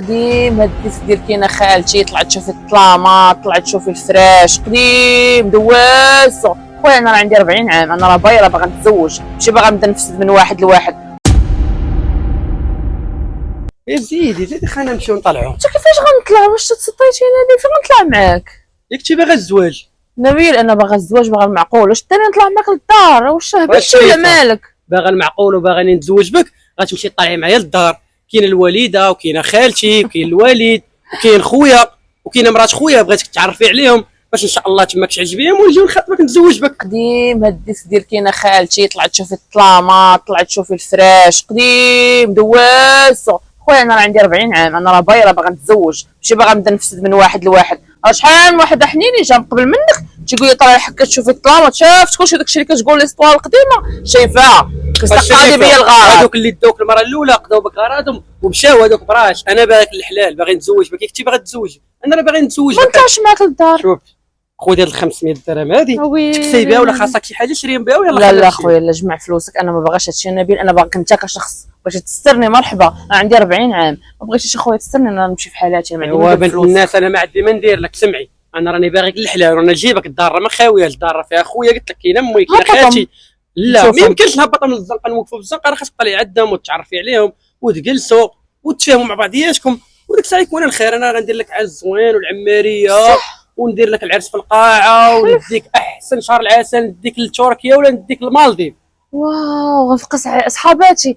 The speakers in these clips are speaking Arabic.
قديم هاد الديسك ديال كاينه خالتي، طلعت تشوفي الطلامه، طلعت تشوفي الفراش قديم دوازو. خويا انا راه عندي 40 عام، انا راه بايره باغا نتزوج، ماشي باغا نبدا نفسد من واحد لواحد. زيدي خلينا نمشيو نطلعوا. انت كيفاش غنطلع؟ واش تسطيتيني انا فين غنطلع معاك؟ ياك انت باغا الزواج؟ نبيل انا باغا الزواج، باغا المعقول. واش تاني نطلع معاك للدار؟ واش هبلتي ولا مالك؟ باغا المعقول وباغاني نتزوج بك، غتمشي طالعي معايا للدار. كاينه الوالده وكاينه خالتي وكاين الوالد وكاين خويا وكاينه مرات خويا، بغيتك تعرفي عليهم باش ان شاء الله تماك تعجبيهم ونجيو نخطبك نتزوج بك. قديم هاد الديسك ديال كاينه خالتي، طلعت تشوفي الطلامه، طلعت تشوفي الفراش قديم دوازو. خويا انا راه عندي 40 عام، انا راه بايره باغا نتزوج، ماشي باغا نبدا نفسد من واحد لواحد. شحال من واحد حنيني جا قبل منك تيقول لي طلعي حكا تشوفي الطلامه، شافت كلشي داكشي اللي كتقول لي الاسطوانه القديمه شايفاها كتقادي بيا الغرض. هذوك اللي داوك المره الاولى قضاو بك غرضهم ومشاو، هذوك براش. انا باغيك الحلال، باغي نتزوج بك. كيف كنتي باغي تتزوج؟ انا راه باغي نتزوج ما بك. نطلعش معاك للدار. شوف خذ هاد 500 درهم هادي تكسي بها، ولا خاصك شي حاجه شريهم بها ولا لا خويا لا، جمع فلوسك، انا ما باغاش هادشي نبيل. انا باغاك انت كشخص، بغيتي تسترني مرحبا، انا عندي 40 عام، ما بغيتيش اخويا تسترني، انا نمشي في حالاتي، ما عندي هو ما بنت فلوس. الناس انا ما عندي ما ندير لك. سمعي، انا راني باغيك الحلال، وانا نجيبك الدار راه ما خاويه، الدار راه فيها خويا، قلت لك كاينه امي كاينه خالتي. لا ما يمكنش نهبطها من الزنقه نوقفوا في الزنقه، راه خاصك تطلعي عندهم وتعرفي عليهم وتجلسوا وتفاهموا مع بعضياتكم، وديك الساعه يكون الخير. انا غندير لك عز زوين والعماريه وندير لك العرس في القاعه، ونديك احسن شهر العسل، نديك لتركيا ولا نديك للمالديف. واو غنفقس صحاباتي،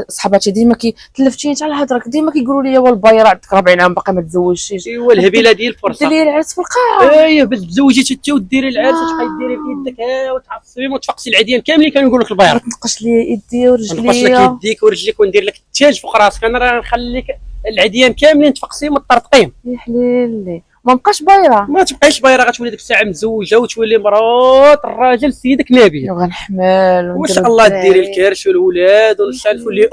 صحاباتي ديما تلفتيني على هضرك، ديما كيقولوا لي والبايره عندك 40 عام باقي ما تزوجتيش. ايوا الهبيله ديال الفرصه، ديري العرس في القاعه. ايوا باش تزوجي انت وديري العرس، وتبقاي ديري في يدك وتعصبي وتفقسي العديان كاملين كانوا يقولوا لك البايره. ما تنقش لي يدي ورجلي، نقص لك يديك ورجليك وندير لك التاج فوق راسك. انا راه نخليك العديان كاملين تفقسيهم وتطرطقيهم. يا حليلي ما بقاش بايره. ما تبقايش بايره، غتولي ديك الساعه متزوجه وتولي مرات الراجل سيدك نبي. وغنحمل وان شاء الله ديري الكرش والولاد ونسالفوا لي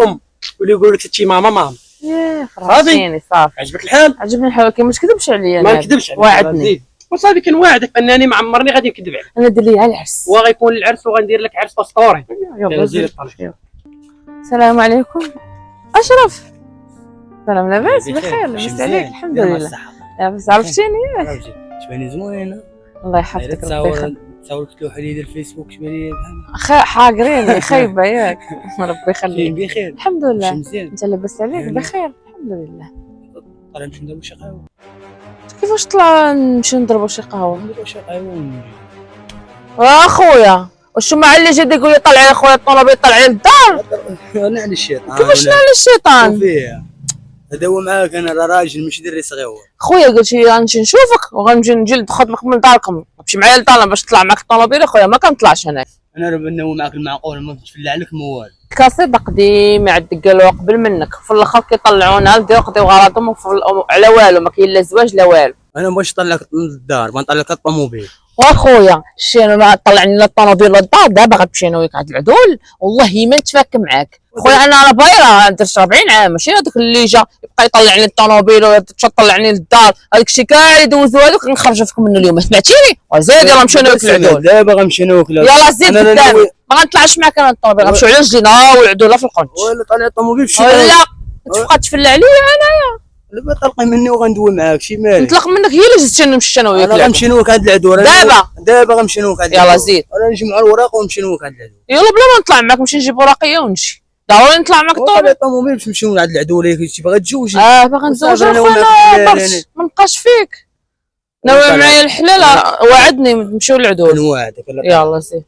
واللي يقولوا لك انت ماما. يا فرحتيني صافي. عجبك الحال؟ عجبني الحال، ولكن ما تكذبش عليا. ما نكذبش عليك، وعدني وصافي كنواعدك انني ما عمرني غادي نكذب عليك. انا دير لي العرس، وغيكون العرس وغندير لك عرس اسطوري. السلام عليكم اشرف. سلام لاباس؟ بخير لاباس عليك؟ الحمد لله. لاباس عرفتيني ياك؟ شباني زوينه الله يحفظك ربي يخليك. تصورت لوحه لي الفيسبوك شباني حاقريني خايبه ياك. ربي يخليك. بخير الحمد لله. مزيان. انت لاباس عليك؟ بخير الحمد لله. طلع نمشي نديرو شي قهوه. كيفاش طلع نمشي نضربوا شي قهوه؟ نديرو شي قهوه ونجي. اخويا واش مع اللي جا يقول لي طلعي اخويا الطوموبيل طلعي للدار؟ انا على الشيطان. كيفاش نعلى الشيطان؟ هذا هو معاك، انا راجل ماشي دري صغير. خويا قلت لي غنمشي نشوفك وغنمشي نجي نخدمك من داركم، نمشي معايا للدار باش نطلع معاك الطوموبيل. اخويا ما كنطلعش هنا. انا راه نو معاك المعقول، ما تفلع لك موال. الكاسيطه قديم يعد قالوا قبل منك، في الاخر كيطلعونا يقضيو غراضهم على والو، ما كاين لا زواج لا والو. انا باش نطلعك للدار، ما نطلعك الطوموبيل. واخويا شي ما طلعني لا الطوموبيل لا الدار، دابا غتمشي انا وياك عند العدول والله ما نتفاك معاك. خويا انا راه بايره درت 40 عام، ماشي هذاك اللي جا يبقى يطلعني الطوموبيل ويطلعني للدار. هذاك الشيء كاع يدوزو هذوك نخرج فيكم منه اليوم، سمعتيني؟ وزيد يلاه نمشيو انا وياك للعدول. دابا غنمشي انا وياك يلاه زيد قدامي، ما غنطلعش معاك انا الطوموبيل، غنمشيو على رجلينا والعدوله في القنت. ولا طلع الطوموبيل في لا تبقى تفلع عليا انايا. لا طلقي مني وغندوي معاك شي مالك. نطلق منك هي اللي جيت نمشي انا وياك. انا غنمشي انا وياك عند العدول دابا غنمشي انا وياك عند يلاه زيد. انا نجمع الوراق ونمشي انا وياك عند العدول. يلا بلا ما نطلع معاك نمشي نجيب ورقيه ونجي، ضروري نطلع معاك الطوموبيل باش نمشيو عند العدول. كنتي باغا تجوجي؟ باغا نتزوج اخويا، ما نبقاش فيك. ناوي معايا الحلال، وعدني نمشيو للعدول. نوعدك. يلا سي.